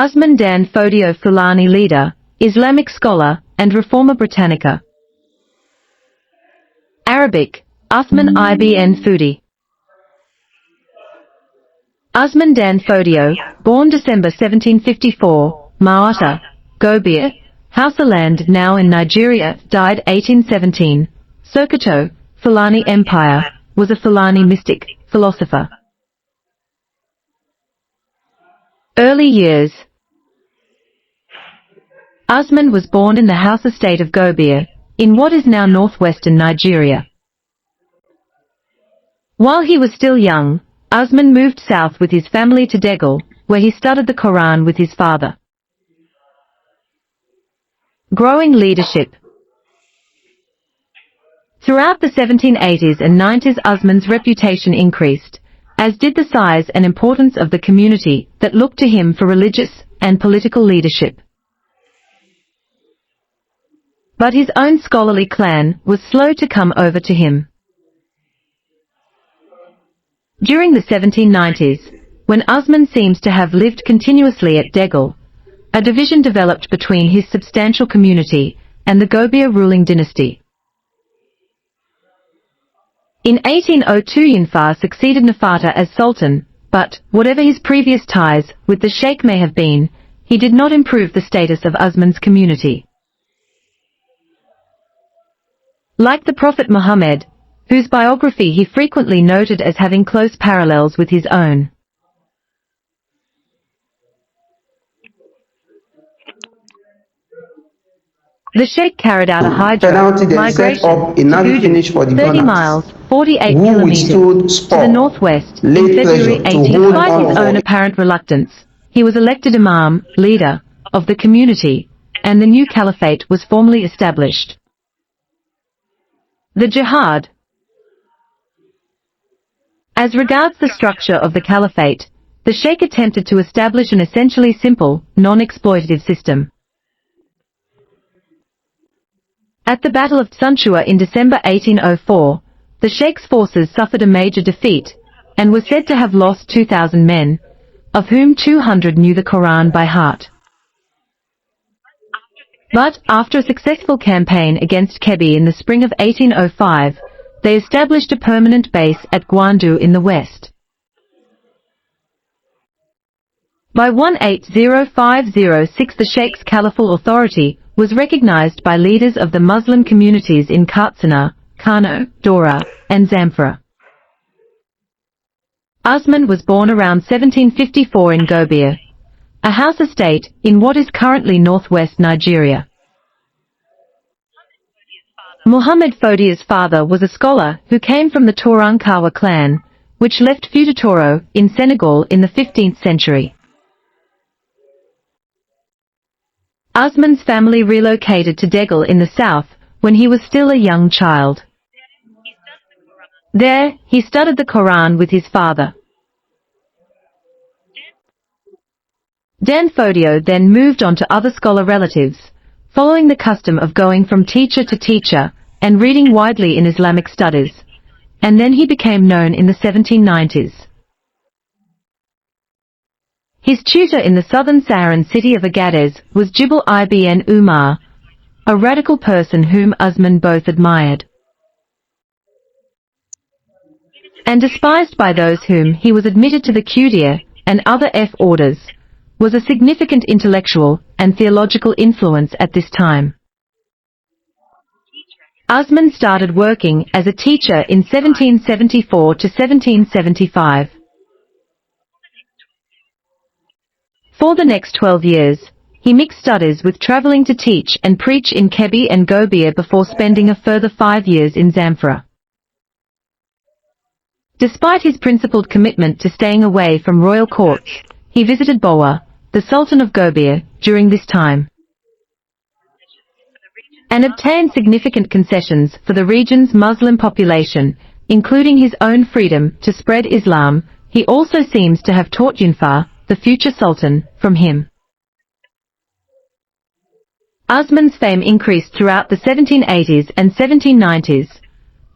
Usman Dan Fodio, Fulani leader, Islamic scholar, and reformer Britannica. Arabic, Usman ibn Fodio. Usman Dan Fodio, born December 1754, Ma'ata, Gobir, Hausaland now in Nigeria, died 1817, Sokoto, Fulani Empire, was a Fulani mystic, philosopher. Early years. Usman was born in the Hausa state of Gobir, in what is now northwestern Nigeria. While he was still young, Usman moved south with his family to Degal, where he studied the Quran with his father. Growing leadership. Throughout the 1780s and 90s, Usman's reputation increased, as did the size and importance of the community that looked to him for religious and political leadership. But his own scholarly clan was slow to come over to him. During the 1790s, when Usman seems to have lived continuously at Degal, a division developed between his substantial community and the Gobir ruling dynasty. In 1802, Yunfa succeeded Nafata as sultan, but, whatever his previous ties with the sheikh may have been, he did not improve the status of Usman's community. Like the Prophet Muhammad, whose biography he frequently noted as having close parallels with his own. The sheikh carried out a hydra migration to Voodoo, 30 miles, 48 kilometers, to the northwest, in February 18. Despite his own apparent reluctance, he was elected imam, leader, of the community, and the new caliphate was formally established. The jihad. As regards the structure of the caliphate, the sheikh attempted to establish an essentially simple, non-exploitative system. At the Battle of Tsunchua in December 1804, the sheikh's forces suffered a major defeat, and were said to have lost 2,000 men, of whom 200 knew the Quran by heart. But, after a successful campaign against Kebbi in the spring of 1805, they established a permanent base at Gwandu in the west. By 1805-06, the sheikh's caliphal authority was recognized by leaders of the Muslim communities in Katsina, Kano, Dora, and Zamfara. Usman was born around 1754 in Gobir, a Hausa state in what is currently northwest Nigeria. Muhammad Fodio's father was a scholar who came from the Turankawa clan, which left Futatoro in Senegal in the 15th century. Usman's family relocated to Degal in the south when he was still a young child. There, he studied the Quran with his father. Dan Fodio then moved on to other scholar relatives, following the custom of going from teacher to teacher and reading widely in Islamic studies, and then he became known in the 1790s. His tutor in the southern Saharan city of Agadez was Jibal ibn Umar, a radical person whom Usman both admired and despised by those whom he was admitted to the Qudiyya and other orders, was a significant intellectual and theological influence at this time. Usman started working as a teacher in 1774 to 1775. For the next 12 years, he mixed studies with traveling to teach and preach in Kebbi and Gobir before spending a further 5 years in Zamfara. Despite his principled commitment to staying away from royal courts, he visited Bowa, the Sultan of Gobir, during this time, and obtained significant concessions for the region's Muslim population, including his own freedom to spread Islam. He also seems to have taught Yunfa, the future sultan, from him. Usman's fame increased throughout the 1780s and 1790s,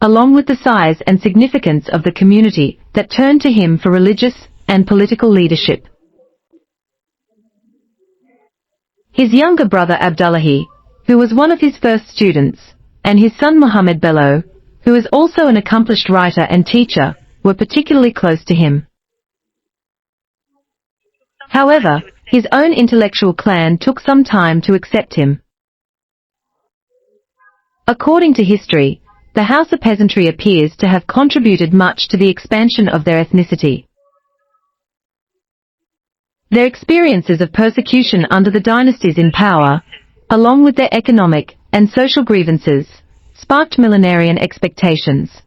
along with the size and significance of the community that turned to him for religious and political leadership. His younger brother Abdullahi, who was one of his first students, and his son Muhammad Bello, who is also an accomplished writer and teacher, were particularly close to him. However, his own intellectual clan took some time to accept him. According to history, the Hausa peasantry appears to have contributed much to the expansion of their ethnicity. Their experiences of persecution under the dynasties in power, along with their economic and social grievances, sparked millenarian expectations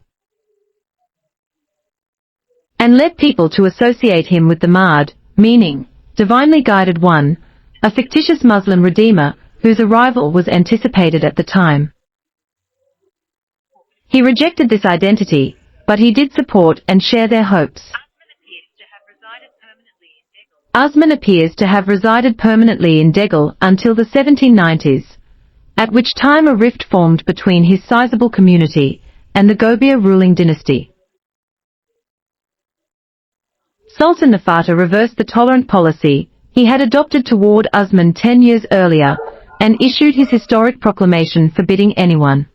and led people to associate him with the Mahdi, meaning divinely guided one, a fictitious Muslim redeemer whose arrival was anticipated at the time. He rejected this identity, but he did support and share their hopes. Usman appears to have resided permanently in Degel until the 1790s, at which time a rift formed between his sizable community and the Gobir ruling dynasty. Sultan Nafata reversed the tolerant policy he had adopted toward Usman 10 years earlier and issued his historic proclamation forbidding anyone.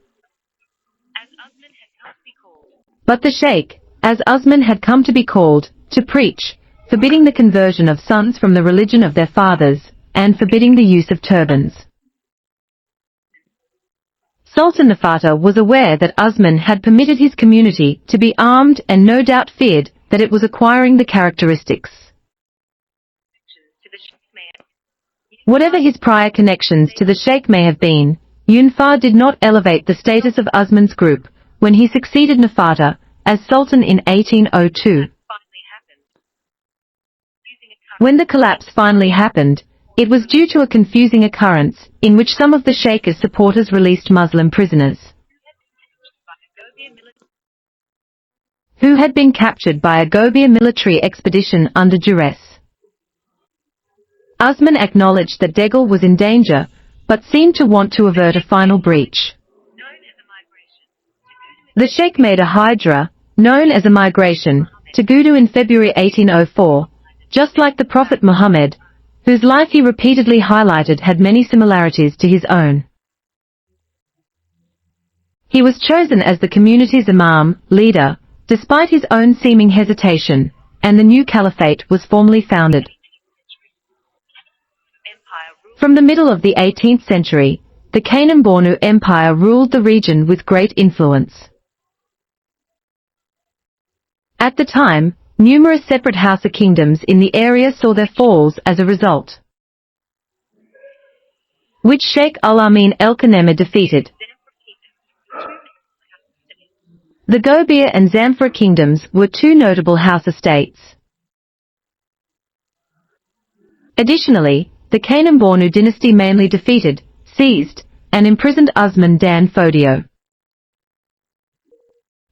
But the Sheikh, as Usman had come to be called, to preach, forbidding the conversion of sons from the religion of their fathers, and forbidding the use of turbans. Sultan Nafata was aware that Usman had permitted his community to be armed and no doubt feared that it was acquiring the characteristics. Whatever his prior connections to the Sheikh may have been, Yunfa did not elevate the status of Usman's group when he succeeded Nafata as Sultan in 1802. When the collapse finally happened, it was due to a confusing occurrence in which some of the Sheikh's supporters released Muslim prisoners who had been captured by a Gobir military expedition under duress. Usman acknowledged that Degel was in danger, but seemed to want to avert a final breach. The Sheikh made a hijra, known as a migration, to Gudu in February 1804, just like the Prophet Muhammad, whose life he repeatedly highlighted had many similarities to his own. He was chosen as the community's imam, leader, despite his own seeming hesitation, and the new Caliphate was formally founded. From the middle of the 18th century, the Kanem-Bornu Empire ruled the region with great influence. At the time, numerous separate Hausa kingdoms in the area saw their falls as a result, which Sheikh Al-Amin El-Kanema defeated. The Gobir and Zamfara kingdoms were two notable Hausa states. Additionally, the Kanem-Bornu dynasty mainly defeated, seized, and imprisoned Usman Dan Fodio.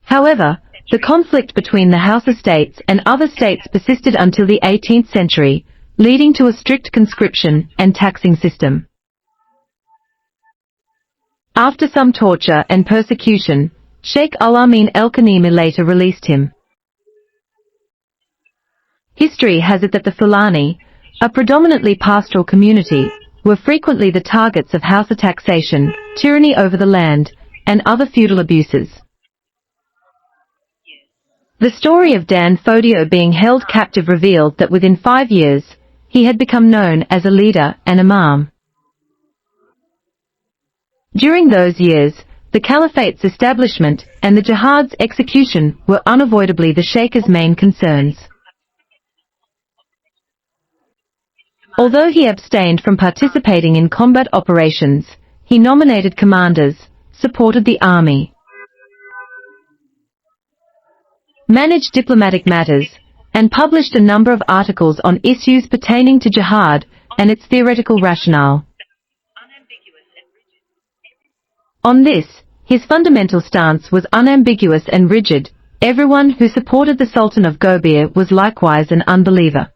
However, the conflict between the Hausa states and other states persisted until the 18th century, leading to a strict conscription and taxing system. After some torture and persecution, Sheikh Al-Amin El-Kanema later released him. History has it that the Fulani, a predominantly pastoral community, were frequently the targets of Hausa taxation, tyranny over the land, and other feudal abuses. The story of Dan Fodio being held captive revealed that within 5 years, he had become known as a leader and imam. During those years, the Caliphate's establishment and the jihad's execution were unavoidably the Sheikh's main concerns. Although he abstained from participating in combat operations, he nominated commanders, supported the army, managed diplomatic matters, and published a number of articles on issues pertaining to jihad and its theoretical rationale. On this, his fundamental stance was unambiguous and rigid. Everyone who supported the Sultan of Gobir was likewise an unbeliever.